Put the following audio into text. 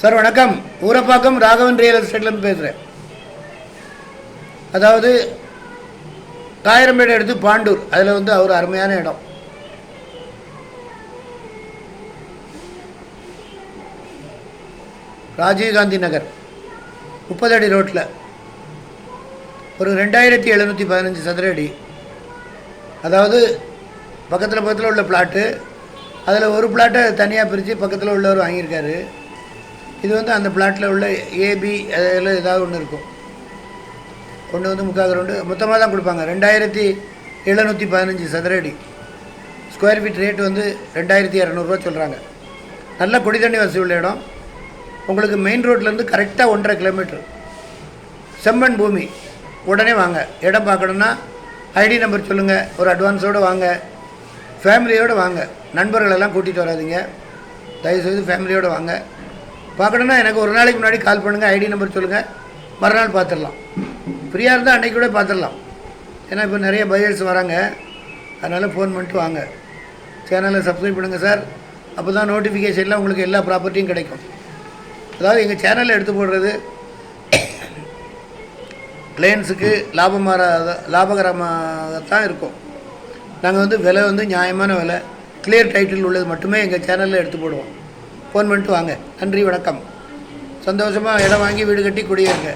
Sir வணக்கம். Urapakkam Raghavan real எஸ்டேட்லேருந்து பேசுகிறேன். அதாவது காயிரம்பேடு எடுத்து பாண்டூர், அதில் வந்து ஒரு அருமையான இடம். ராஜீவ்காந்தி நகர் 30 அடி ரோட்டில் ஒரு 2715 சதுர அடி. அதாவது பக்கத்தில் உள்ள பிளாட்டு, அதில் ஒரு பிளாட்டை தனியாக பிரித்து பக்கத்தில் உள்ளவர் வாங்கியிருக்காரு. இது வந்து அந்த பிளாட்டில் உள்ள ஏபி அதில் ஏதாவது ஒன்று இருக்கும். ஒன்று வந்து 3/4 கிரவுண்டு மொத்தமாக தான் கொடுப்பாங்க. 2715 சதுர அடி. ஸ்கொயர் ஃபீட் ரேட் வந்து 2200 சொல்கிறாங்க. நல்ல குடி தண்ணி வசதி உள்ள இடம். உங்களுக்கு மெயின் ரோட்லேருந்து கரெக்டாக 1.5 கிலோமீட்டர். செம்மண் பூமி. உடனே வாங்க. இடம் பார்க்கணுன்னா ஐடி நம்பர் சொல்லுங்கள். ஒரு அட்வான்ஸோடு வாங்க. ஃபேமிலியோடு வாங்க. நண்பர்களெல்லாம் கூட்டிகிட்டு வராதிங்க. தயவுசெய்து ஃபேமிலியோடு வாங்க. பார்க்கணுன்னா எனக்கு ஒரு நாளைக்கு முன்னாடி கால் பண்ணுங்கள். ஐடி நம்பர் சொல்லுங்கள். மறுநாள் பார்த்துடலாம். ஃப்ரீயாக இருந்தால் அன்றைக்கி கூட பார்த்துடலாம். ஏன்னா இப்போ நிறைய பையர்ஸ் வராங்க. அதனால் ஃபோன் பண்ணிட்டு வாங்க. சேனலை சப்ஸ்கிரைப் பண்ணுங்கள் சார். அப்போ தான் நோட்டிஃபிகேஷனில் உங்களுக்கு எல்லா ப்ராப்பர்ட்டியும் கிடைக்கும். அதாவது எங்கள் சேனலில் எடுத்து போடுறது கிளையன்ஸுக்கு லாபகரமாகத்தான் இருக்கும். நாங்கள் வந்து விலை வந்து நியாயமான விலை, கிளியர் டைட்டில் உள்ளது மட்டுமே எங்கள் சேனலில் எடுத்து போடுவோம். ஃபோன் பண்ணிட்டு வாங்க. நன்றி, வணக்கம். சந்தோஷமாக இடம் வாங்கி வீடு கட்டி குடியேறுங்க.